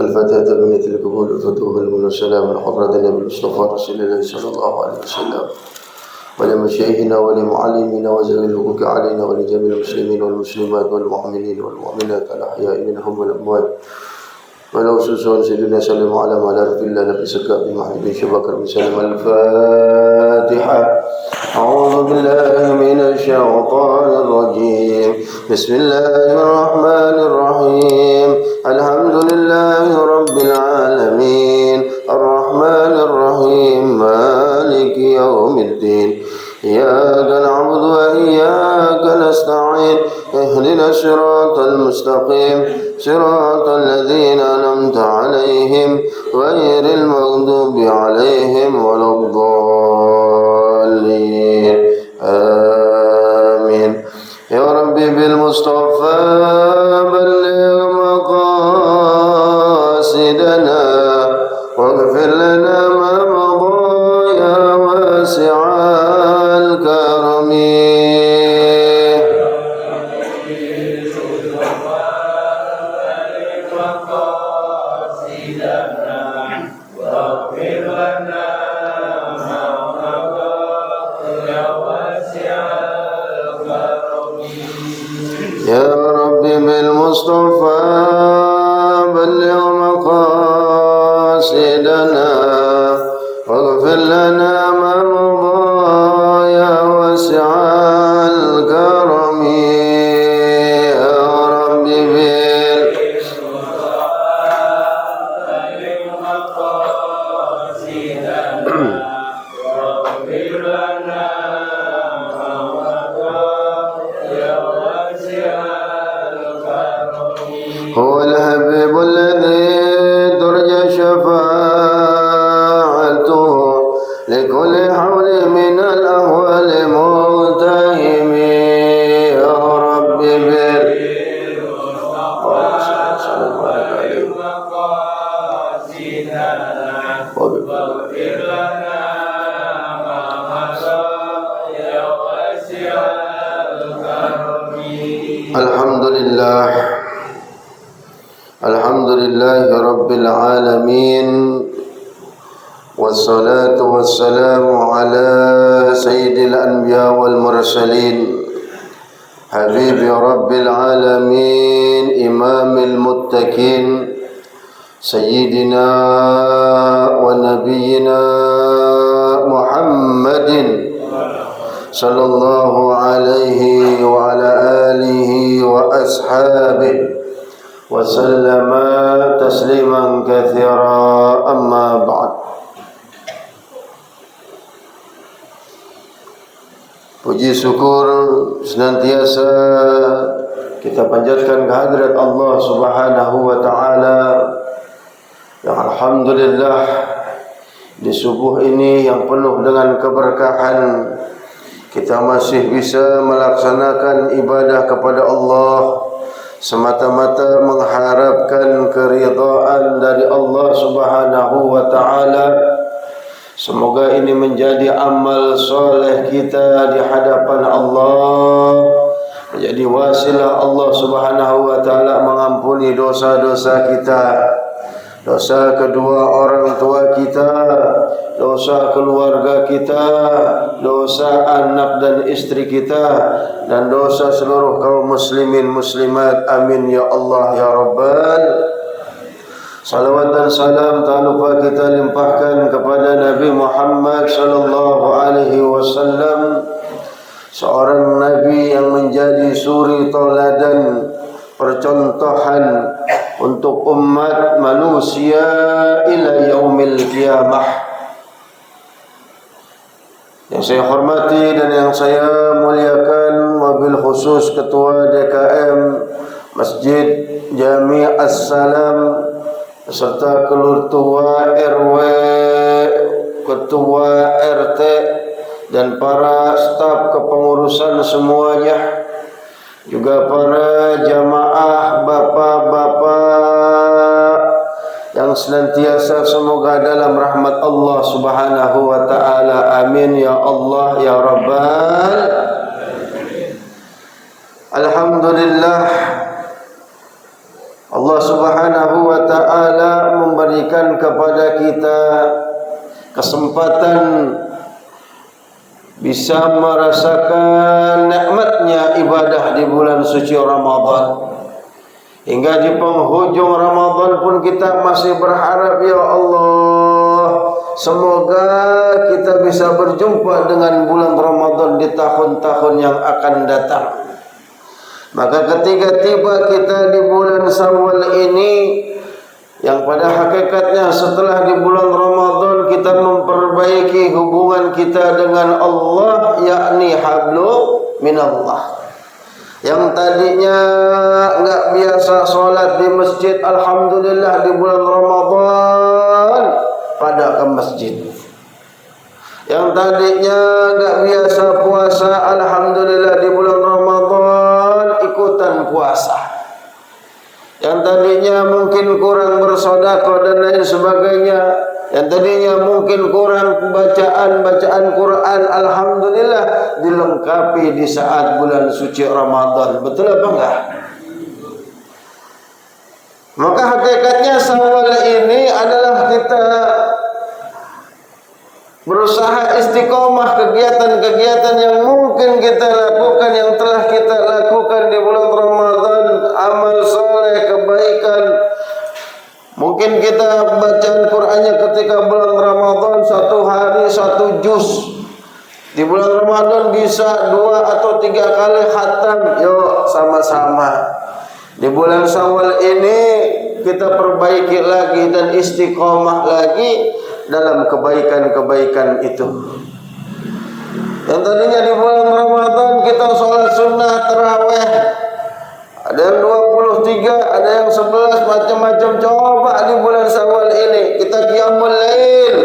الفتاة بنت القبول الفتوح والسلام الحضرة النبي المصطفى رسول الله صلى الله عليه وسلم ولمشايخنا ولمعلمينا وزوي الحقوق علينا ولجميع المسلمين والمسلمات والمؤمنين والمؤمنات الأحياء منهم والأموات ولو سوسون سيدنا سلم على رسول الله نبي سكاب محمد بن شبكر بن سلم الفاتحة. أعوذ بالله من الشيطان الرجيم. بسم الله الرحمن الرحيم. الحمد لله رب العالمين الرحمن الرحيم مالك يوم الدين إياك نعبد وإياك نستعين اهدنا الصراط المستقيم صراط الذين أنعمت عليهم غير المغضوب عليهم ولا الضالين آمين. يا ربي بالمصطفى بلغ مقاصدنا واغفر لنا ما مضى يا واسع الكرم. يا ربي بالمصطفى بلغ مقاصدنا واغفر لنا ما مضى يا واسع الكرم. يا ربي هو الحبيب الذي ترجى شفاعته لكل حول من الأهوال ملتهم. يا ربي Alhamdulillah. Alhamdulillahi Rabbil Alamin. Wassalatu wassalamu ala sayyidil anbiya wal mursalin Habibi Rabbil Alamin Imamil muttaqin Sayyidina wa nabiyyina Muhammadin sallallahu alaihi wa ala alihi wa ashabihi wa sallama tasliman katsira. Amma ba'd. Puji syukur senantiasa kita panjatkan kehadirat Allah Subhanahu wa taala yang alhamdulillah di subuh ini yang penuh dengan keberkahan kita masih bisa melaksanakan ibadah kepada Allah semata-mata mengharapkan keridhaan dari Allah Subhanahu wa taala. Semoga ini menjadi amal soleh kita di hadapan Allah, menjadi wasilah Allah Subhanahu wa taala mengampuni dosa-dosa kita, dosa kedua orang tua kita, dosa keluarga kita, dosa anak dan istri kita, dan dosa seluruh kaum muslimin muslimat. Amin ya Allah ya Rabbal. Salawat dan salam tak lupa kita limpahkan kepada Nabi Muhammad sallallahu alaihi wasallam, seorang nabi yang menjadi suri tauladan percontohan untuk umat manusia ila yaumil qiyamah. Yang saya hormati dan yang saya muliakan, wabil khusus Ketua DKM Masjid Jami As-Salam beserta Ketua RW, Ketua RT dan para staf kepengurusan semuanya, juga para jamaah bapak-bapak yang senantiasa semoga dalam rahmat Allah Subhanahu wa taala. Amin ya Allah ya Rabbal. Alhamdulillah, Allah Subhanahu wa taala kesempatan bisa merasakan nikmatnya ibadah di bulan suci Ramadan. Hingga di penghujung Ramadan pun kita masih berharap, ya Allah, semoga kita bisa berjumpa dengan bulan Ramadan di tahun-tahun yang akan datang. Maka ketika tiba kita di bulan Syawal ini, yang pada hakikatnya setelah di bulan Ramadan kita memperbaiki hubungan kita dengan Allah, yakni hablu minallah. Yang tadinya enggak biasa sholat di masjid, alhamdulillah di bulan Ramadan pada ke masjid. Yang tadinya enggak biasa puasa, alhamdulillah di bulan Ramadan ikutan puasa. Yang tadinya mungkin kurang bersedekah dan lain sebagainya, yang tadinya mungkin kurang bacaan Quran, alhamdulillah dilengkapi di saat bulan suci Ramadan. Betul apa enggak? Maka hakikatnya Syawal ini adalah kita berusaha istiqomah kegiatan-kegiatan yang mungkin kita lakukan, yang telah kita lakukan di bulan Ramadan, amal soleh, kebaikan. Mungkin kita bacaan Qur'annya ketika bulan Ramadan 1 hari 1 juz. Di bulan Ramadan bisa 2 atau 3 kali khatam. Yuk sama-sama. Di bulan Syawal ini kita perbaiki lagi dan istiqomah lagi dalam kebaikan-kebaikan itu. Yang tadinya di bulan Ramadan kita sholat sunnah tarawih, ada yang 23, ada yang 11, macam-macam. Coba di bulan Syawal ini kita qiyamul lail.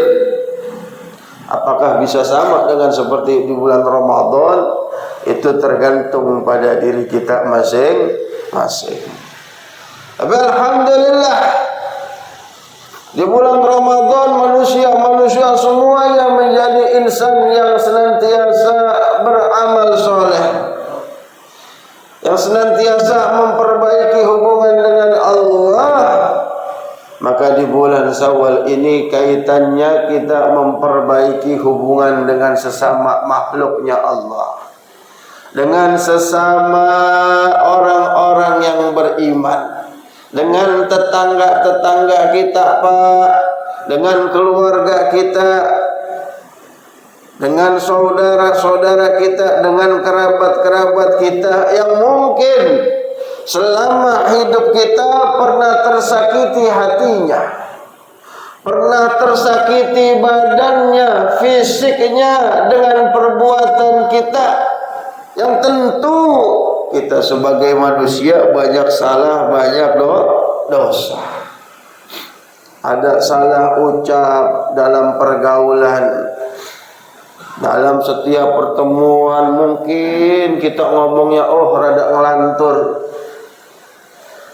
Apakah bisa sama dengan seperti di bulan Ramadan? Itu tergantung pada diri kita masing-masing. Tapi alhamdulillah di bulan Ramadan manusia semuanya menjadi insan yang senantiasa beramal soleh, yang senantiasa memperbaiki hubungan dengan Allah. Maka di bulan Syawal ini kaitannya kita memperbaiki hubungan dengan sesama makhluknya Allah, dengan sesama orang-orang yang beriman, dengan tetangga-tetangga kita, Pak, dengan keluarga kita, dengan saudara-saudara kita, dengan kerabat-kerabat kita yang mungkin selama hidup kita pernah tersakiti hatinya, pernah tersakiti badannya, fisiknya dengan perbuatan kita, yang tentu kita sebagai manusia banyak salah, banyak dosa. Ada salah ucap dalam pergaulan, dalam setiap pertemuan mungkin kita ngomongnya rada ngelantur.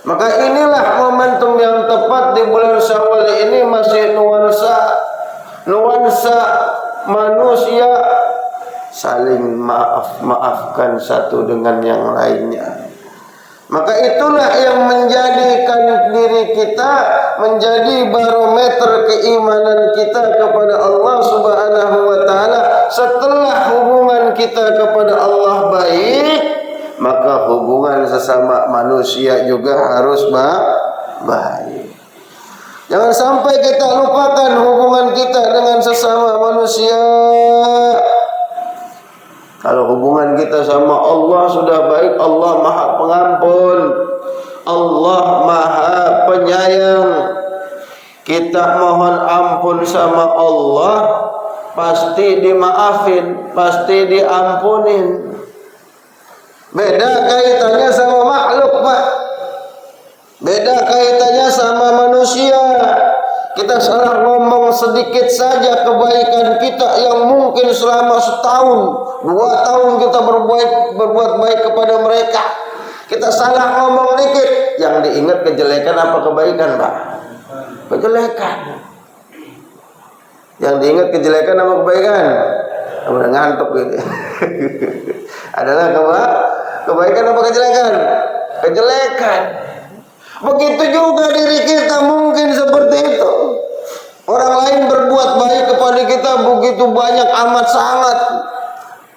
Maka inilah momentum yang tepat di bulan Syawal ini, masih nuansa manusia saling maafkan satu dengan yang lainnya. Maka itulah yang menjadikan diri kita menjadi barometer keimanan kita kepada Allah Subhanahu wa taala. Setelah hubungan kita kepada Allah baik, maka hubungan sesama manusia juga harus baik. Jangan sampai kita lupakan hubungan kita dengan sesama manusia. Kalau hubungan kita sama Allah sudah baik, Allah Maha Pengampun, Allah Maha Penyayang. Kita mohon ampun sama Allah, pasti dimaafin, pasti diampunin. Beda kaitannya sama makhluk, Pak. Beda kaitannya sama manusia. Kita salah ngomong sedikit saja kebaikan kita yang mungkin selama 1 tahun, 2 tahun kita berbuat baik kepada mereka. Kita salah ngomong dikit, yang diingat kejelekan apa kebaikan, Pak? Kejelekan. Yang diingat kejelekan apa kebaikan? Udah ngantuk gitu. Adalah kebaikan apa kejelekan? Kejelekan. Begitu juga diri kita mungkin seperti itu. Orang lain berbuat baik kepada di kita begitu banyak amat sangat.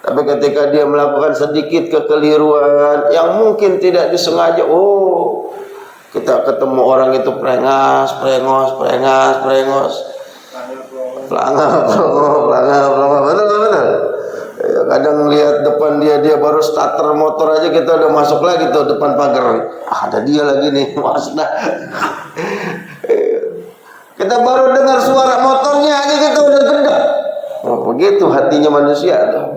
Tapi ketika dia melakukan sedikit kekeliruan yang mungkin tidak disengaja, oh, kita ketemu orang itu prengos, betul. Ya, kadang lihat depan dia baru starter motor aja kita udah masuk lagi tuh depan pagar. Ada dia lagi nih, Mazda. Kita baru dengar suara motornya aja kita udah gendam. Oh, begitu hatinya manusia tuh.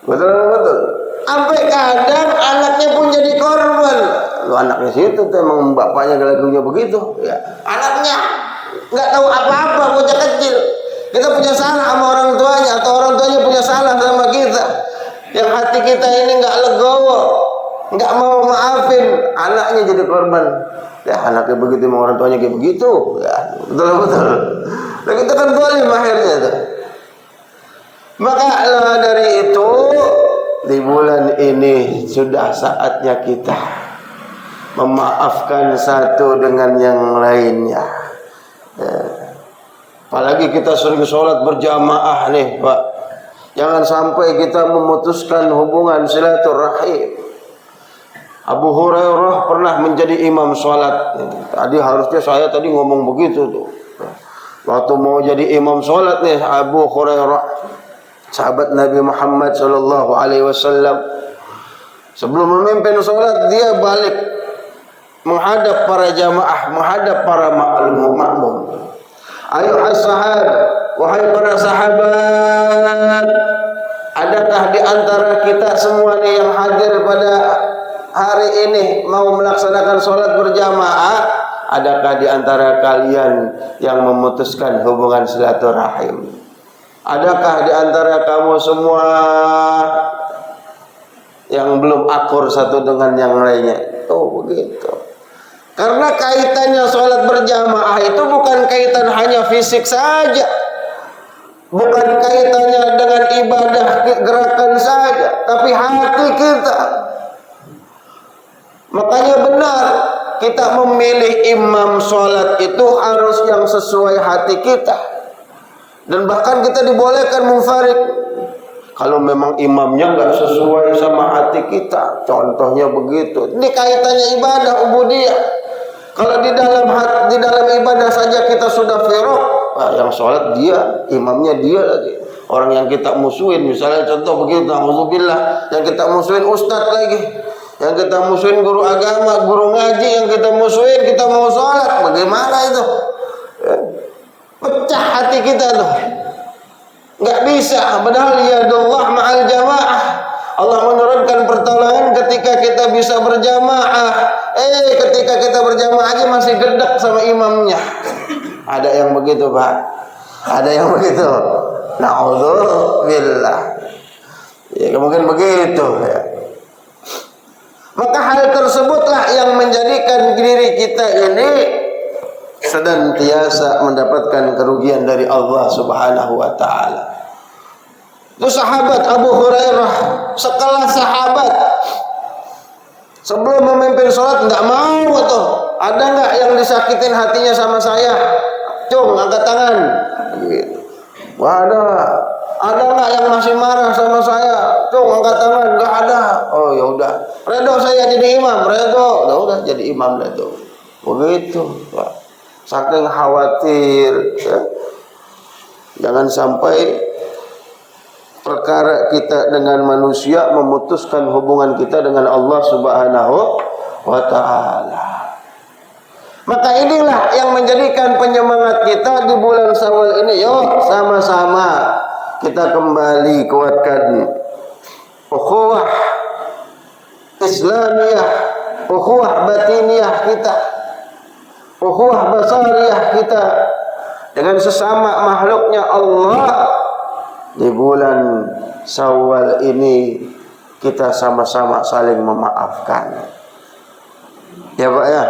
Betul. Sampai kadang anaknya pun jadi korban. Lu anaknya situ tuh emang bapaknya lagunya begitu. Ya, anaknya nggak tahu apa-apa, bocah kecil. Kita punya salah sama orang tuanya atau orang tuanya punya salah sama kita. Yang hati kita ini nggak legowo, nggak mau maafin, anaknya jadi korban. Ya anaknya begitu, orang tuanya kayak begitu. Ya betul. Nah kita kan boleh akhirnya tuh. Maka dari itu di bulan ini sudah saatnya kita memaafkan satu dengan yang lainnya. Ya. Apalagi kita sering sholat berjamaah nih Pak. Jangan sampai kita memutuskan hubungan silaturahim. Abu Hurairah pernah menjadi imam sholat. Tadi harusnya saya tadi ngomong begitu tuh. Waktu mau jadi imam sholat nih Abu Hurairah, sahabat Nabi Muhammad sallallahu alaihi wasallam, sebelum memimpin sholat dia balik menghadap para jamaah, menghadap para makmum. Ayuhas sahabat, wahai para sahabat, adakah di antara kita semua nih yang hadir pada hari ini mau melaksanakan sholat berjamaah? Adakah di antara kalian yang memutuskan hubungan silaturahim? Adakah di antara kamu semua yang belum akur satu dengan yang lainnya? Oh begitu. Karena kaitannya sholat berjamaah itu bukan kaitan hanya fisik saja, bukan kaitannya dengan ibadah gerakan saja, tapi hati kita. Makanya benar kita memilih imam sholat itu harus yang sesuai hati kita. Dan bahkan kita dibolehkan munfarid kalau memang imamnya nggak sesuai sama hati kita. Contohnya begitu. Ini kaitannya ibadah ubudiyah. Kalau di dalam ibadah saja kita sudah firaq, yang sholat dia, imamnya dia lagi. Orang yang kita musuhin, misalnya contoh begitu, alhamdulillah, yang kita musuhin ustadz lagi, yang kita musuhin guru agama, guru ngaji, yang kita musuhin, kita mau sholat, bagaimana itu? Ya. Pecah hati kita tuh, nggak bisa. Padahal yadullah ma'al jamaah. Allah menurunkan pertolongan ketika kita bisa berjamaah. Ketika kita berjamaah aja masih gedek sama imamnya. Ada yang begitu Pak. Ada yang begitu. Na'udzubillah. Ya mungkin begitu ya. Maka hal tersebutlah yang menjadikan diri kita ini senantiasa mendapatkan kerugian dari Allah Subhanahu wa taala. Itu sahabat Abu Hurairah, sekelas sahabat, sebelum memimpin sholat nggak mau tuh. Ada nggak yang disakitin hatinya sama saya? Cung, angkat tangan. Wah ada. Ada nggak yang masih marah sama saya? Cung, angkat tangan. Nggak ada. Oh ya udah. Redo saya jadi imam. Redo. Udah jadi imam itu. Begitu. Pak. Saking khawatir. Ya. Jangan sampai perkara kita dengan manusia memutuskan hubungan kita dengan Allah Subhanahu wa ta'ala. Maka inilah yang menjadikan penyemangat kita di bulan Syawal ini. Yuk sama-sama kita kembali kuatkan ukhuwah Islamiyah, ukhuwah batiniyah kita, ukhuwah basariyah kita dengan sesama makhluknya Allah. Di bulan Syawal ini kita sama-sama saling memaafkan. Ya Pak ya.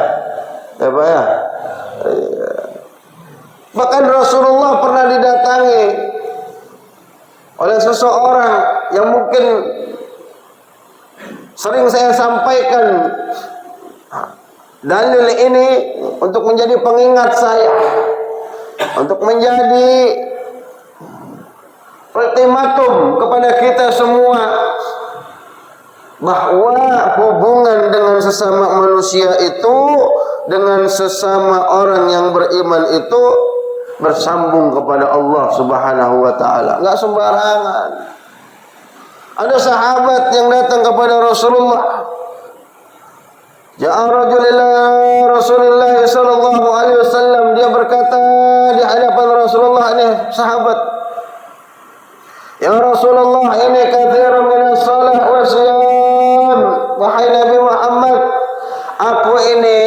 Ya Pak ya. Bahkan Rasulullah pernah didatangi oleh seseorang yang mungkin sering saya sampaikan dalil ini untuk menjadi pengingat saya. untuk menjadi ultimatum kepada kita semua bahwa hubungan dengan sesama manusia itu, dengan sesama orang yang beriman itu bersambung kepada Allah Subhanahu wa taala. Enggak sembarangan. Ada sahabat yang datang kepada Rasulullah. Ja'a rajul ila Rasulullah sallallahu alaihi wasallam, dia berkata di hadapan Rasulullah, ini sahabat, ya Rasulullah, ini katsirun minas shalah wa siyam. Wahai Nabi Muhammad, aku ini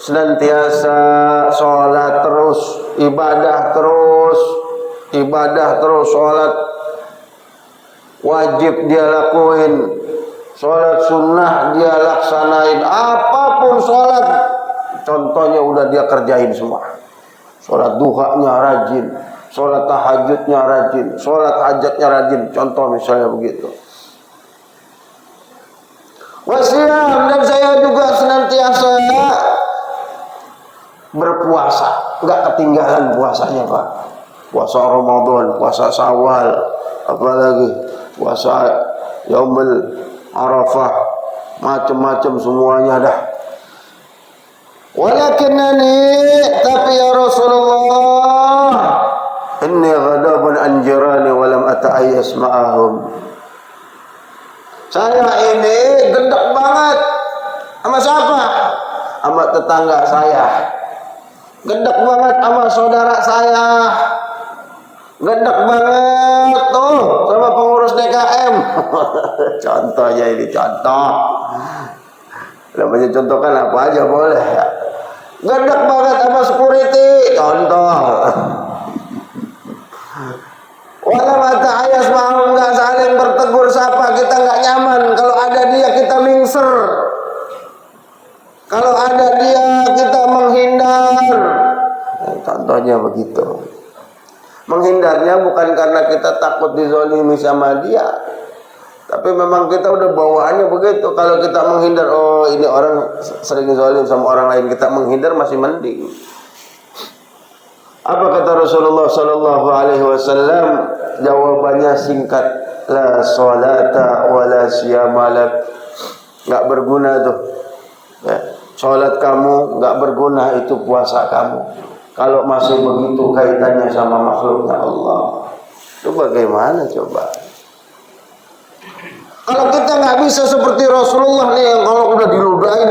senantiasa sholat terus, ibadah terus, sholat wajib dia lakuin, sholat sunnah dia laksanain, apapun sholat, contohnya udah dia kerjain semua. Sholat duhanya rajin, sholat tahajudnya rajin, sholat hajatnya rajin, contoh misalnya begitu. Wasiyam, dan saya juga senantiasa berpuasa, nggak ketinggalan puasanya Pak. Puasa Ramadan, puasa Syawal, apalagi puasa Yaumul Arafah, macam-macam semuanya dah. Walakinani, tapi ya Rasulullah, inni ghadabun an jirani wa lam ata'ayyas ma'ahum. Saya ini gendek banget sama siapa? Sama tetangga saya. Gendek banget sama saudara saya. Gendek banget tuh sama pengurus DKM. Contohnya ini contoh. Namanya contoh kan apa aja boleh ya. Gendek banget sama security. Contoh. Walau mata ayas mau nggak saling bertegur sapa, kita nggak nyaman. Kalau ada dia kita mingser. Kalau ada dia kita menghindar. Contohnya begitu. Menghindarnya bukan karena kita takut dizolimi sama dia, tapi memang kita udah bawaannya begitu. Kalau kita menghindar, oh ini orang sering zolim sama orang lain, kita menghindar masih mending. Apa kata Rasulullah sallallahu alaihi wasallam? Jawabannya singkat, la sholata wa la siyama lak. Enggak berguna tuh. Ya, salat kamu enggak berguna, itu puasa kamu. Kalau masih begitu kaitannya sama makhluknya Allah. Itu bagaimana coba? Kalau kita nggak bisa seperti Rasulullah nih, yang kalau udah diludahin,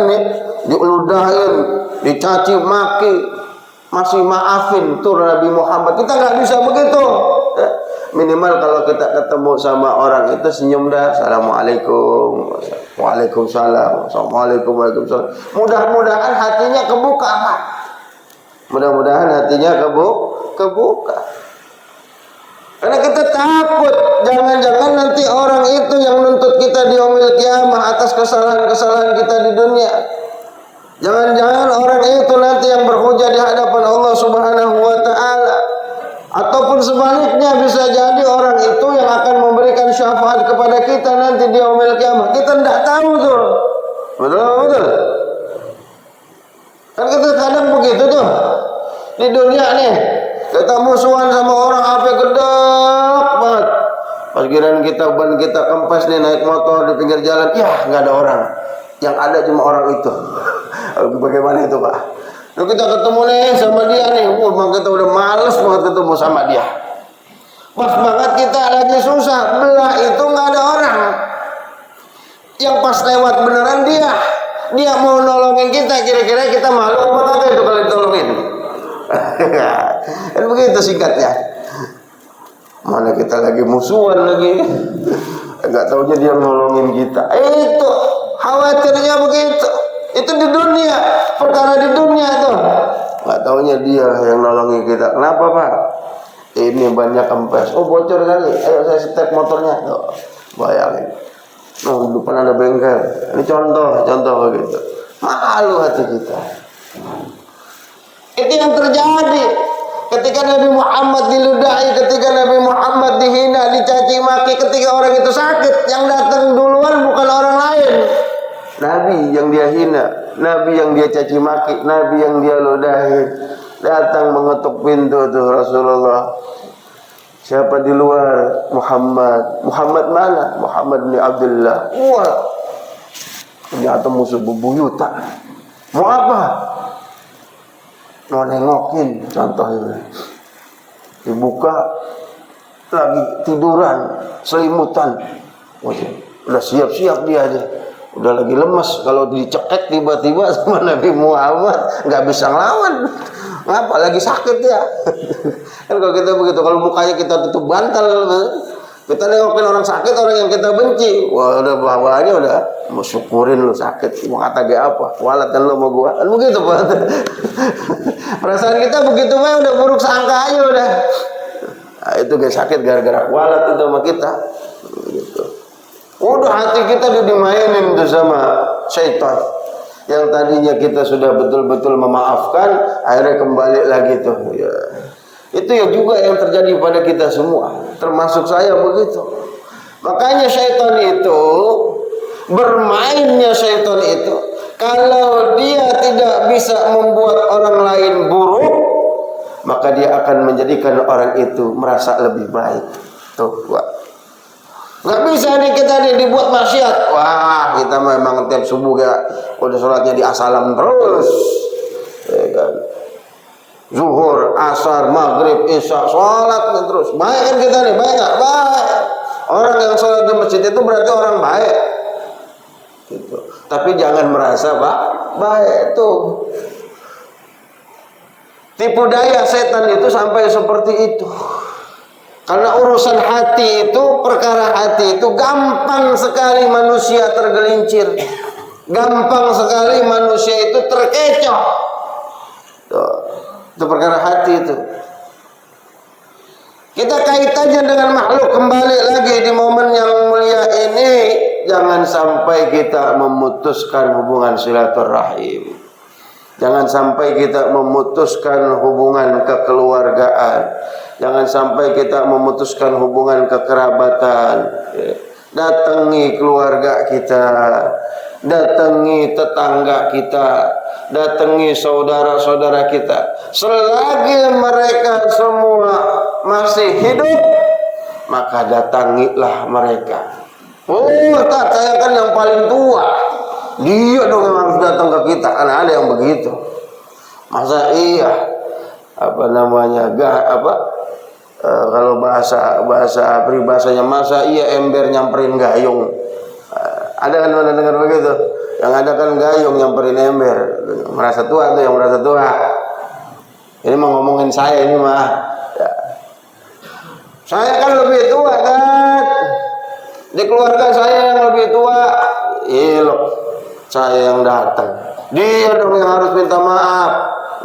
dicaci maki, masih maafin tuh Nabi Muhammad. Kita nggak bisa begitu. Minimal kalau kita ketemu sama orang itu senyum dah, assalamualaikum, waalaikumsalam, assalamualaikum, waalaikumsalam. Mudah-mudahan hatinya kebuka, Pak. Mudah-mudahan hatinya kebuka. Karena kita takut jangan-jangan nanti orang itu yang nuntut kita di yaumil kiamah atas kesalahan-kesalahan kita di dunia. Jangan-jangan orang itu nanti yang berhujah di hadapan Allah Subhanahu wa taala. Ataupun sebaliknya, bisa jadi orang itu yang akan memberikan syafaat kepada kita nanti di yaumil kiamah. Kita tidak tahu tuh. Betul. Kan kita kadang begitu tuh. Di dunia nih, kita musuhan sama orang HP gedek banget. Pas giliran kita ban kita kempes nih, naik motor di pinggir jalan, ya nggak ada orang. Yang ada cuma orang itu. Bagaimana itu Pak? Lalu kita ketemu nih sama dia nih, kita udah males banget ketemu sama dia. Pas banget kita lagi susah, belah itu nggak ada orang. Yang pas lewat beneran dia mau nolongin kita, kira-kira kita malu apa kagak itu kalau ditolongin? Kan begitu singkatnya. Mana kita lagi musuhan lagi, nggak taunya dia nolongin kita. Itu khawatirnya begitu. Itu di dunia, perkara di dunia tuh. Nggak taunya dia yang nolongin kita. Kenapa Pak? Ini banyak kempes. Oh bocor kali. Ayo saya setek motornya. Tuh, bayangin. Di depan ada bengkel. Ini contoh begitu. Malu hati kita. Itu yang terjadi ketika Nabi Muhammad diludahi, ketika Nabi Muhammad dihina, dicaci maki, ketika orang itu sakit, yang datang duluan bukan orang lain. Nabi yang dia hina, Nabi yang dia caci maki, Nabi yang dia ludahi. Datang mengetuk pintu tuh Rasulullah. Siapa di luar? Muhammad. Muhammad mana? Muhammad bin Abdullah. Wah, ternyata musuh bebuyutan. Mau apa? Mau nengokin contohnya. Dibuka lagi tiduran, selimutan. Udah siap-siap dia aja. Udah lagi lemes. Kalau dicekek tiba-tiba sama Nabi Muhammad nggak bisa ngelawan. Ngapa? Lagi sakit ya. Kan kalau kita begitu, kalau mukanya kita tutup bantal, kita nengokin orang sakit, orang yang kita benci, wah udah bawahnya udah mau syukurin lu sakit, mau kata gue apa, walat kan lu mau gua, kan begitu Pak. Perasaan kita begitu mah udah buruk sangka aja udah. Nah, itu guys sakit gara-gara walat itu sama kita. Gitu. Udah hati kita udah dimainin tuh sama syaitan. Yang tadinya kita sudah betul-betul memaafkan, akhirnya kembali lagi tuh. Ya. Itu ya juga yang terjadi pada kita semua, termasuk saya begitu. Makanya syaitan itu, bermainnya syaitan itu, kalau dia tidak bisa membuat orang lain buruk, maka dia akan menjadikan orang itu merasa lebih baik. Tuh, Pak. Nggak bisa nih kita nih dibuat maksiat. Wah, kita memang tiap subuh ya udah sholatnya di asalam terus. Ya kan? Zuhur, asar, maghrib, isya, sholat terus. Baik kan kita nih, baik nggak? Baik. Orang yang sholat di masjid itu berarti orang baik. Gitu. Tapi jangan merasa baik tuh. Tipu daya setan itu sampai seperti itu. Karena urusan hati itu, perkara hati itu gampang sekali manusia tergelincir. Gampang sekali manusia itu terkecoh. Tuh, itu perkara hati itu. Kita kaitannya dengan makhluk kembali lagi di momen yang mulia ini. Jangan sampai kita memutuskan hubungan silaturahim. Jangan sampai kita memutuskan hubungan kekeluargaan. Jangan sampai kita memutuskan hubungan kekerabatan. Datangi keluarga kita, datangi tetangga kita, datangi saudara-saudara kita. Selagi mereka semua masih hidup, maka datangilah mereka. Oh, tak, saya kan yang paling tua. Dia dong yang harus datang ke kita. Karena ada yang begitu. Masa iya? Apa namanya? Kalau bahasa peribahasanya, masa iya ember nyamperin gayung. Ada kan mana dengar begitu? Yang ada kan gayung nyamperin ember. Merasa tua tuh yang merasa tua. Ini mah ngomongin saya ini mah. Ya. Saya kan lebih tua kan. Di keluarga saya yang lebih tua. Loh, saya yang datang. Dia dong yang harus minta maaf.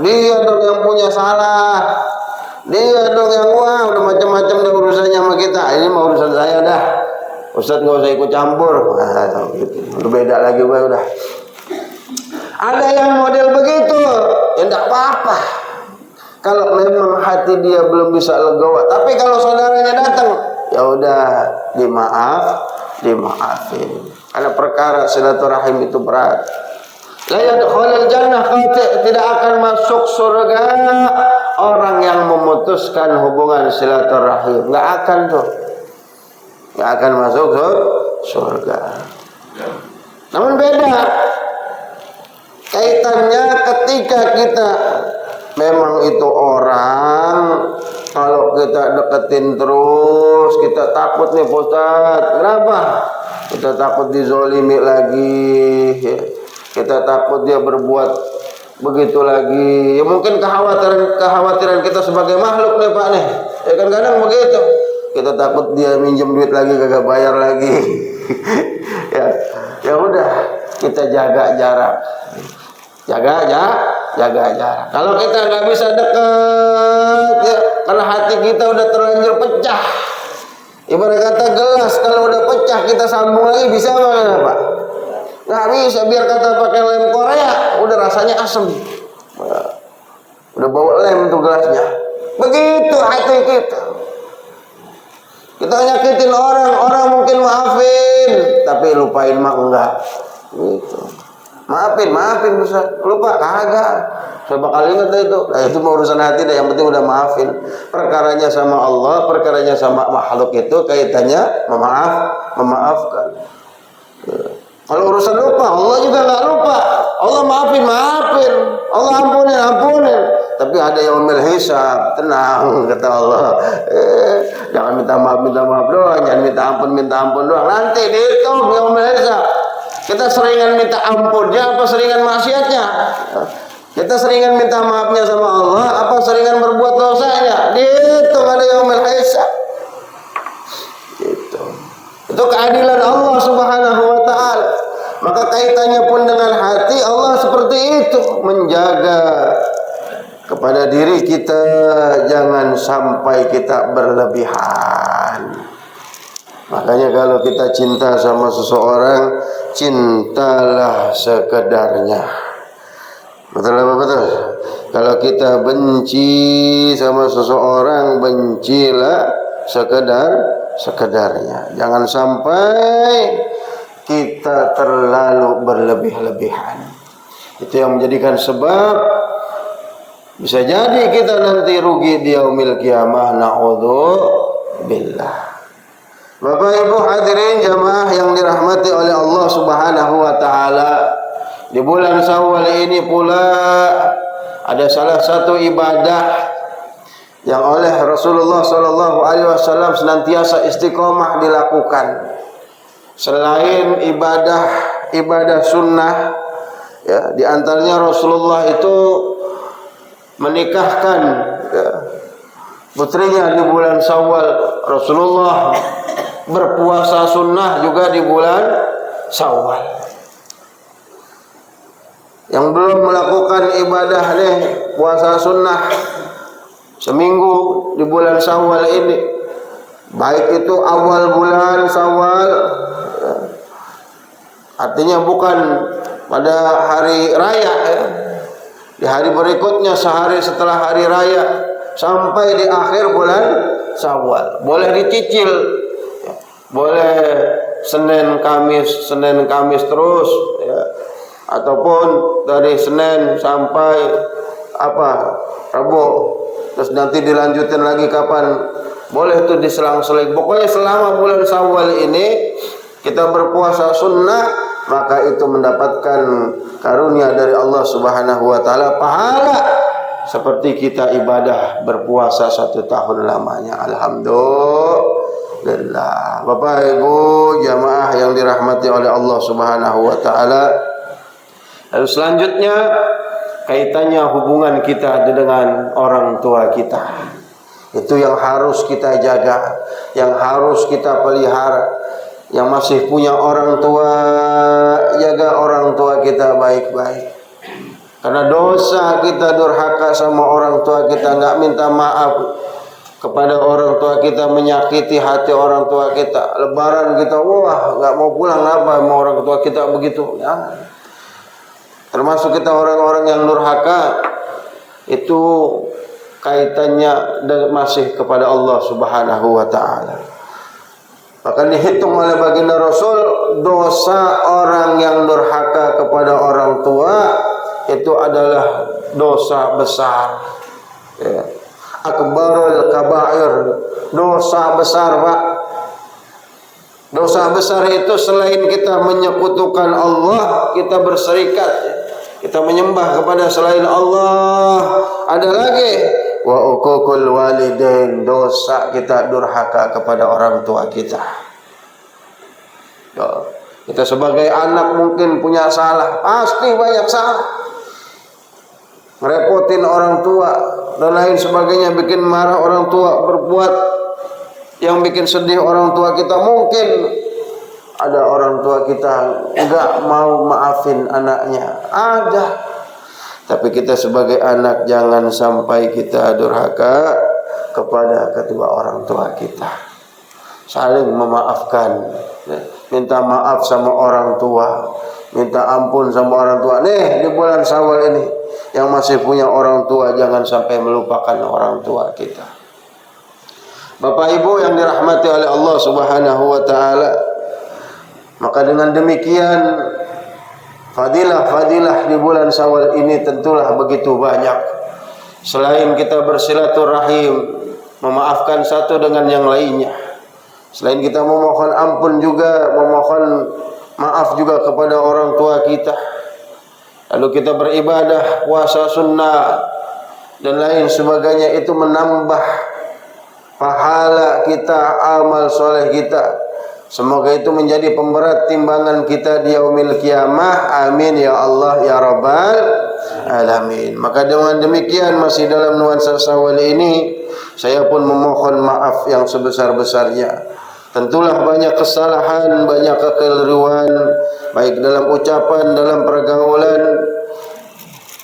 Dia dong yang punya salah. Dia dong yang wah udah macam-macam deh urusannya sama kita. Ini mah urusan saya dah. Ustaz nggak usah ikut campur. Nah, gitu. Udah beda lagi gue udah. Ada yang model begitu, ya enggak apa-apa. Kalau memang hati dia belum bisa legowo. Tapi kalau saudaranya datang, ya udah dimaafin. Karena perkara silaturahim itu berat. La yadkhulul jannah, tidak akan masuk surga orang yang memutuskan hubungan silaturahim. Enggak akan tuh. Enggak akan masuk surga. Namun beda kaitannya ketika kita memang itu orang, kalau kita deketin terus, kita takut nih Pak Ustaz. Kenapa? Kita takut dizolimi lagi, ya. Kita takut dia berbuat begitu lagi. Ya mungkin kekhawatiran kita sebagai makhluk nih Pak nih. Ya kan kadang begitu. Kita takut dia minjem duit lagi kagak bayar lagi. Ya udah, kita jaga jarak. Jaga jarak. Kalau kita nggak bisa dekat, ya, karena hati kita udah terlanjur pecah. Ibarat kata gelas, kalau udah pecah kita sambung lagi bisa apa Pak? Nggak bisa. Biar kata pakai lem Korea, udah rasanya asem. Udah bawa lem tuh gelasnya. Begitu hati kita. Kita nyakitin orang mungkin maafin, tapi lupain mah enggak. Gitu. Maafin bisa lupa kagak. Saya bakal ingat itu. Nah, itu urusan hati deh. Yang penting udah maafin. Perkaranya sama Allah, perkaranya sama makhluk itu kaitannya memaafkan. Kalau urusan lupa, Allah juga nggak lupa. Allah maafin. Allah ampunin. Tapi ada yang yaumil hisab, tenang kata Allah. Jangan minta maaf doang, jangan minta ampun doang. Nanti dihitung yaumil hisab. Kita seringan minta ampunnya apa seringan maksiatnya? Kita seringan minta maafnya sama Allah apa seringan berbuat dosanya? Dihitung ada yaumil hisab. Gitu. Itu keadilan Allah Subhanahu wa taala. Maka kaitannya pun dengan hati, Allah seperti itu menjaga kepada diri kita, jangan sampai kita berlebihan. Makanya kalau kita cinta sama seseorang, cintalah sekedarnya. Betul apa betul? Kalau kita benci sama seseorang, bencilah sekedarnya. Jangan sampai kita terlalu berlebih-lebihan. Itu yang menjadikan sebab bisa jadi kita nanti rugi di yaumil qiyamah. Na'udzubillah. Bapak Ibu hadirin jamaah yang dirahmati oleh Allah Subhanahu wa taala, di bulan Syawal ini pula ada salah satu ibadah yang oleh Rasulullah sallallahu alaihi wasallam senantiasa istiqomah dilakukan. Selain ibadah sunnah, ya, di antaranya Rasulullah itu menikahkan putrinya di bulan Syawal. Rasulullah berpuasa sunnah juga di bulan Syawal. Yang belum melakukan ibadah puasa sunnah seminggu di bulan Syawal ini, baik itu awal bulan Syawal, artinya bukan pada hari raya, di hari berikutnya sehari setelah hari raya sampai di akhir bulan Syawal, boleh dicicil, boleh Senin Kamis terus, ya, ataupun dari Senin sampai Rabu, terus nanti dilanjutin lagi kapan, boleh tuh diselang-seling. Pokoknya selama bulan Syawal ini kita berpuasa sunnah, maka itu mendapatkan karunia dari Allah Subhanahu wa taala, pahala seperti kita ibadah berpuasa 1 tahun lamanya. Alhamdulillah. Bapak Ibu jamaah yang dirahmati oleh Allah Subhanahu wa taala. Lalu selanjutnya kaitannya hubungan kita dengan orang tua kita. Itu yang harus kita jaga, yang harus kita pelihara. Yang masih punya orang tua, jaga orang tua kita baik-baik. Karena dosa kita durhaka sama orang tua kita, nggak minta maaf kepada orang tua kita, menyakiti hati orang tua kita. Lebaran kita, wah nggak mau pulang apa sama orang tua kita begitu. Ya. Termasuk kita orang-orang yang durhaka, itu kaitannya masih kepada Allah Subhanahu wa taala. Maka dihitung oleh baginda Rasul, dosa orang yang durhaka kepada orang tua itu adalah dosa besar. Ya. Akbarul kabair, dosa besar, Pak. Dosa besar itu selain kita menyekutukan Allah, kita berserikat, kita menyembah kepada selain Allah, ada lagi wa uququl walidain, dosa kita durhaka kepada orang tua kita. Ya, kita sebagai anak mungkin punya salah, pasti banyak salah, ngerepotin orang tua dan lain sebagainya, bikin marah orang tua, berbuat yang bikin sedih orang tua kita. Mungkin ada orang tua kita enggak mau maafin anaknya, ada. Tapi kita sebagai anak jangan sampai kita durhaka kepada kedua orang tua kita. Saling memaafkan, minta maaf sama orang tua, minta ampun sama orang tua. Nih di bulan Syawal ini, yang masih punya orang tua jangan sampai melupakan orang tua kita. Bapak Ibu yang dirahmati oleh Allah Subhanahu wa taala, maka dengan demikian Fadilah-fadilah di bulan Syawal ini tentulah begitu banyak. Selain kita bersilaturahim, memaafkan satu dengan yang lainnya, selain kita memohon ampun juga, memohon maaf juga kepada orang tua kita, lalu kita beribadah, puasa sunnah dan lain sebagainya, itu menambah pahala kita, amal soleh kita. Semoga itu menjadi pemberat timbangan kita di yaumil kiamah. Amin ya Allah ya Rabbal alamin. Maka dengan demikian, masih dalam nuansa Syawal ini, saya pun memohon maaf yang sebesar-besarnya. Tentulah banyak kesalahan, banyak kekeliruan, baik dalam ucapan, dalam pergaulan,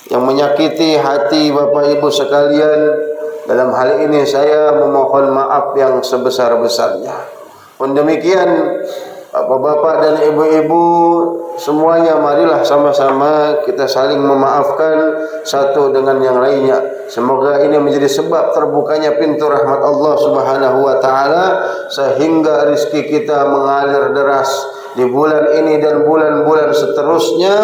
yang menyakiti hati Bapak Ibu sekalian. Dalam hal ini saya memohon maaf yang sebesar-besarnya. Pun demikian, bapak-bapak dan ibu-ibu semuanya, marilah sama-sama kita saling memaafkan satu dengan yang lainnya. Semoga ini menjadi sebab terbukanya pintu rahmat Allah Subhanahu wa taala, sehingga rezeki kita mengalir deras di bulan ini dan bulan-bulan seterusnya,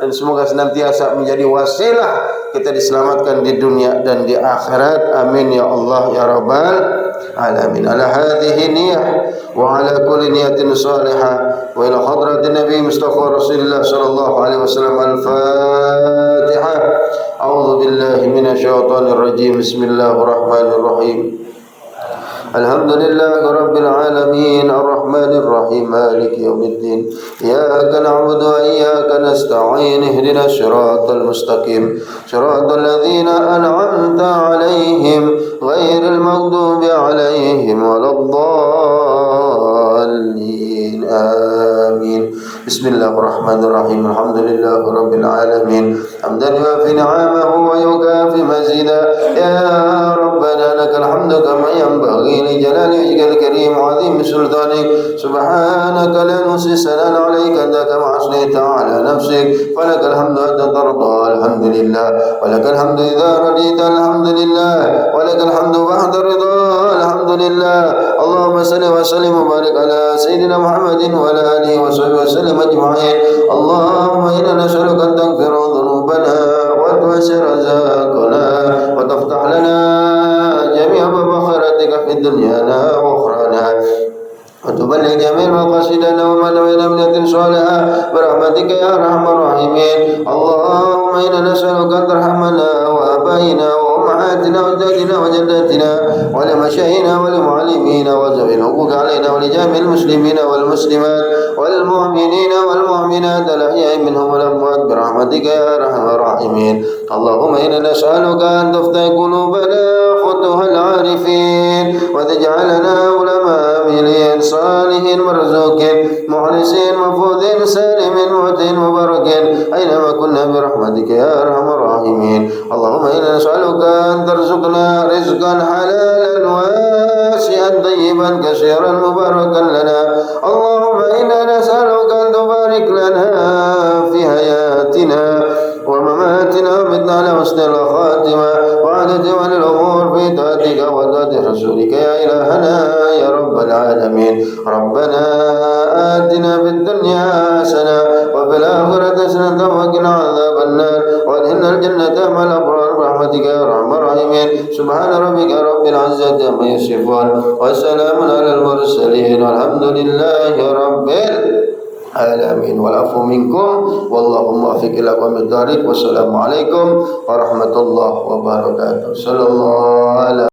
dan semoga senantiasa menjadi wasilah kita diselamatkan di dunia dan di akhirat. Amin ya Allah ya Rabbal alamin. Ala hadhihi niyyah wa ala kulli niyatin salihah wa ila hadratin Nabi Mustafa Rasulullah sallallahu alaihi wasallam. Al-Fatihah. A'udzu billahi minasyaitonir rajim. Bismillahirrahmanirrahim. Alhamdulillahi rabbil alamin, arrahmanir rahim, maliki yaumiddin. Iyyaka na'budu wa iyyaka nasta'in. Ihdinas siratal mustaqim, siratal ladzina an'amta 'alaihim ghairil maghdubi 'alaihim waladdallin. Amin. Bismillahirrahmanirrahim. Alhamdulillahi rabbil alamin, hamdan yuwafi ni'amahu wa yukafi mazida. Ya Rabbana lakal hamdu kama yanbaghi li jalali wajhikal karim wa 'azimi sultanik. Subhanaka la nuhsi sana'an 'alaika anta kama asnaita 'ala nafsik. Falakal hamdu hatta tarda, alhamdulillah. Walakal hamdu idza radita, alhamdulillah. Walakal hamdu ba'da ridha, alhamdulillah. Allahumma salli wa sallim wa barik ala sayyidina Muhammadin wa ala alihi wa sahbihi wa sallam ajma'in. Allahumma inna nas'aluka an taghfira dhunubana wa tu'assir razaqana wa taftah lana jami'a abwaab khairatika fid dunyana wa ukhrana wa tuballigh jami'a maqasidana wa ma nawayna min niyatin salihah birahmatika ya arhamar rahimin. Allahumma inna nas'aluka an tarhamana wa abaina wa ummahatina wa jadina wa jaddatina wa li masyayikhina wa li muallimina wa zawil huquq alaina wa li jami'il muslimina wal muslimat wal mu'minina wal mu'minat al-ahya'i minhum wal amwat birahmatika ya arhamar rahimin. Allahumma inna nas'aluka an tuftah qulubana futuhal 'arifin wa taj'alana ulama amilin salihin marzuqin mukhlisin mafudhin salimin mu'tin mubarakin aynama kunna birahmatika ya arhamar rahimin. Allahumma inna nas'aluka an tarzuqna rizqan halalan wasi'an tayyiban katsiran mubarakan lana. Allahumma inna nas'aluka an tubarik lana fi hayatina wa mamatina wa bitna ala husnil khatimah wa ala jawalil umur fi taatika wa taati rasulika ya ilahana ya rabbal alamin. Rabbana atina fid dunya hasanah wa fil akhirati hasanah wa qina adzaban nar wa adkhilna al jannata ma'al abrar birahmatika ya arhamar rahimin. Subhana rabbika rabbil izzati amma yasifun wa salamun alal mursalin walhamdulillahi rabbil alamin. Walafu minkum wallahu muwaffiq ila aqwamid thariq. Wassalamu alaikum warahmatullahi wabarakatuh. Sallallahu alaihi